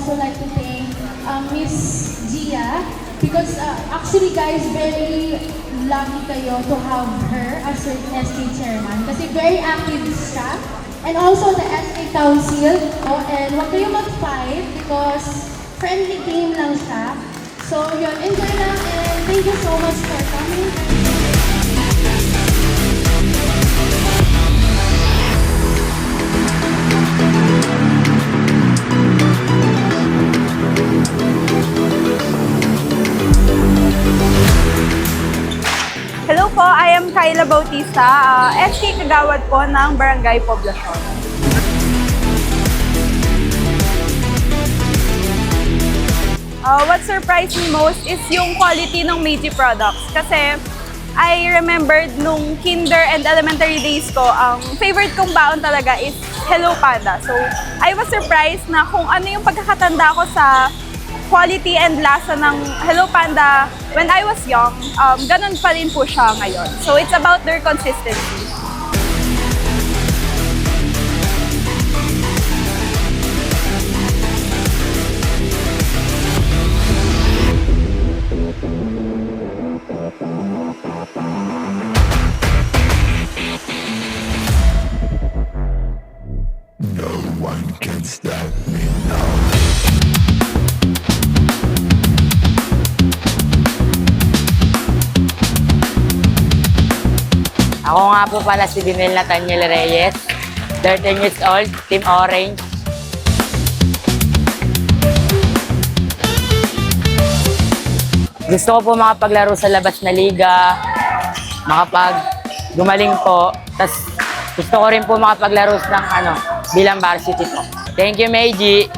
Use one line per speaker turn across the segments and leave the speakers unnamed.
also like to thank Miss Gia because actually guys, very lucky kayo to have her as your SK chairman kasi very active siya. And also the SK Council. And huwag kayong mag-fight because friendly game lang siya. So yun, enjoy lang and thank you so much for coming.
Hello po, I am Kyla Bautista, SK Kagawad po ng Barangay Poblacion. What surprised me most is yung quality ng Meiji products. Kasi I remembered nung kinder and elementary days ko, ang favorite kong baon talaga is Hello Panda. So I was surprised na kung ano yung pagkakatanda ko sa quality and lasa ng Hello Panda when I was young, ganun pa rin po siya ngayon. So it's about their consistency.
No one can stop me now.
Ako nga po pala si Dinel Nathaniel Reyes, 13 years old, Team Orange. Gusto ko po makapaglaro sa labas na liga, gumaling po. Tapos gusto ko rin po makapaglaro ng bilang varsity po. Thank you, Meiji.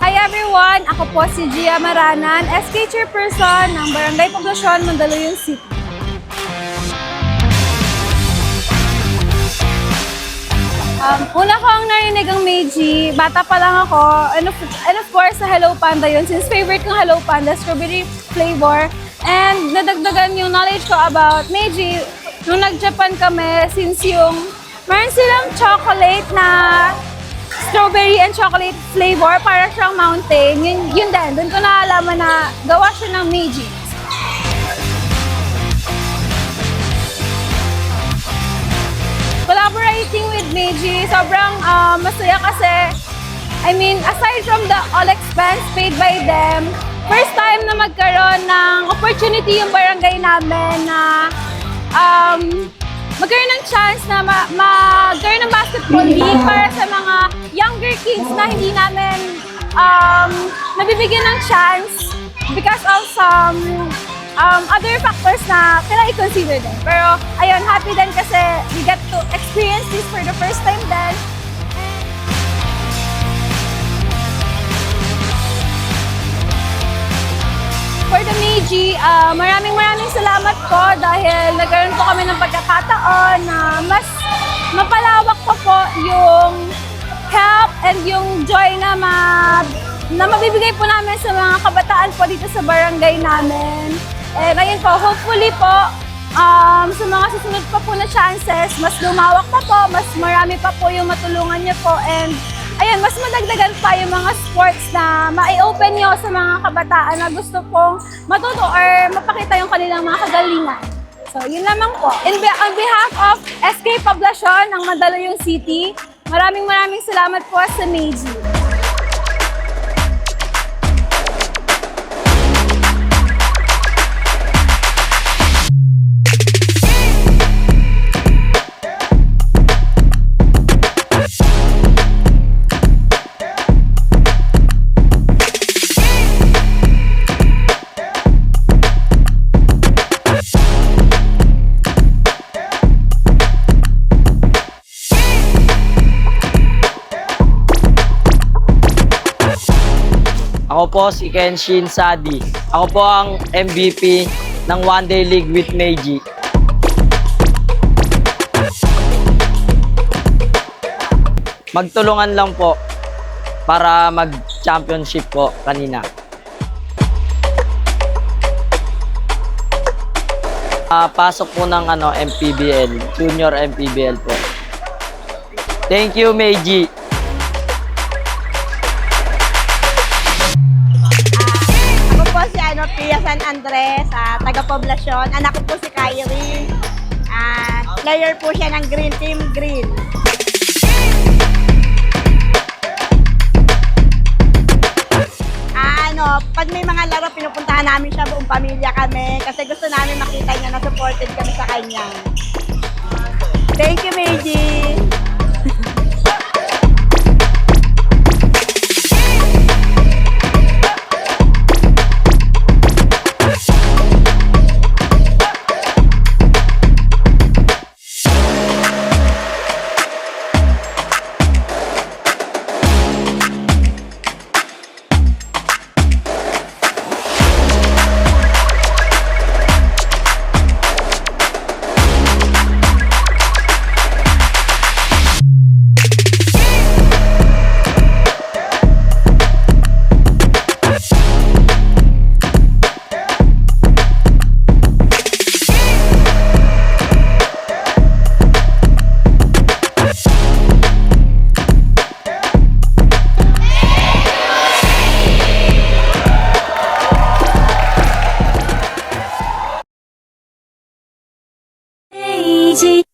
Hi everyone! Ako po si Gia Maranan, SK Chairperson ng Barangay Poblacion, Mandaluyong City. Una ko ang narinig ang Meiji, bata pa lang ako, and of course sa Hello Panda yun, since favorite kong Hello Panda, strawberry flavor. And nadagdagan yung knowledge ko about Meiji nung nag-Japan kami, since meron silang chocolate na strawberry and chocolate flavor, para siyang mountain. Yun din, doon ko naalaman na gawa siya ng Meiji. Collaborating with Meiji, sobrang masaya kasi, aside from the all expense paid by them, first time na magkaroon ng opportunity yung barangay namin na magkaroon ng chance na magkaroon ng basketball league para sa mga younger kids na hindi namin nabibigyan ng chance because of some other factors na kailangan i-consider din. Pero ayun, happy din kasi we get to experience this for the first time din. For the Meiji, maraming salamat po dahil nagkaroon po kami ng pagkakataon na mas mapalawak pa po yung help and yung joy na mabibigay po namin sa mga kabataan po dito sa barangay namin. And ayun po, hopefully po, sa mga susunod pa po na chances, mas lumawak pa po, mas marami pa po yung matulungan niyo po, and ayun, mas madagdagan pa yung mga sports na ma-open nyo sa mga kabataan na gusto pong matuto or mapakita yung kanilang mga kagalingan. So, yun lamang po. On behalf of SK Poblacion ng Mandaluyong City, maraming salamat po sa Meiji.
Ako po si Kenshin Sadi. Ako po ang MVP ng One Day League with Meiji. magtulungan lang po para mag-championship po kanina. Pasok po ng MPBL, Junior MPBL po. Thank you, Meiji.
Ako po si Pia San Andres, taga-poblasyon. Anak ko po si Kyrie. Player po siya ng Green Team Green. Pag may mga laro, pinupuntahan namin siya, buong pamilya kami. Kasi gusto namin makita niya na supported kami sa kanya. Thank you, Meiji!
Meiji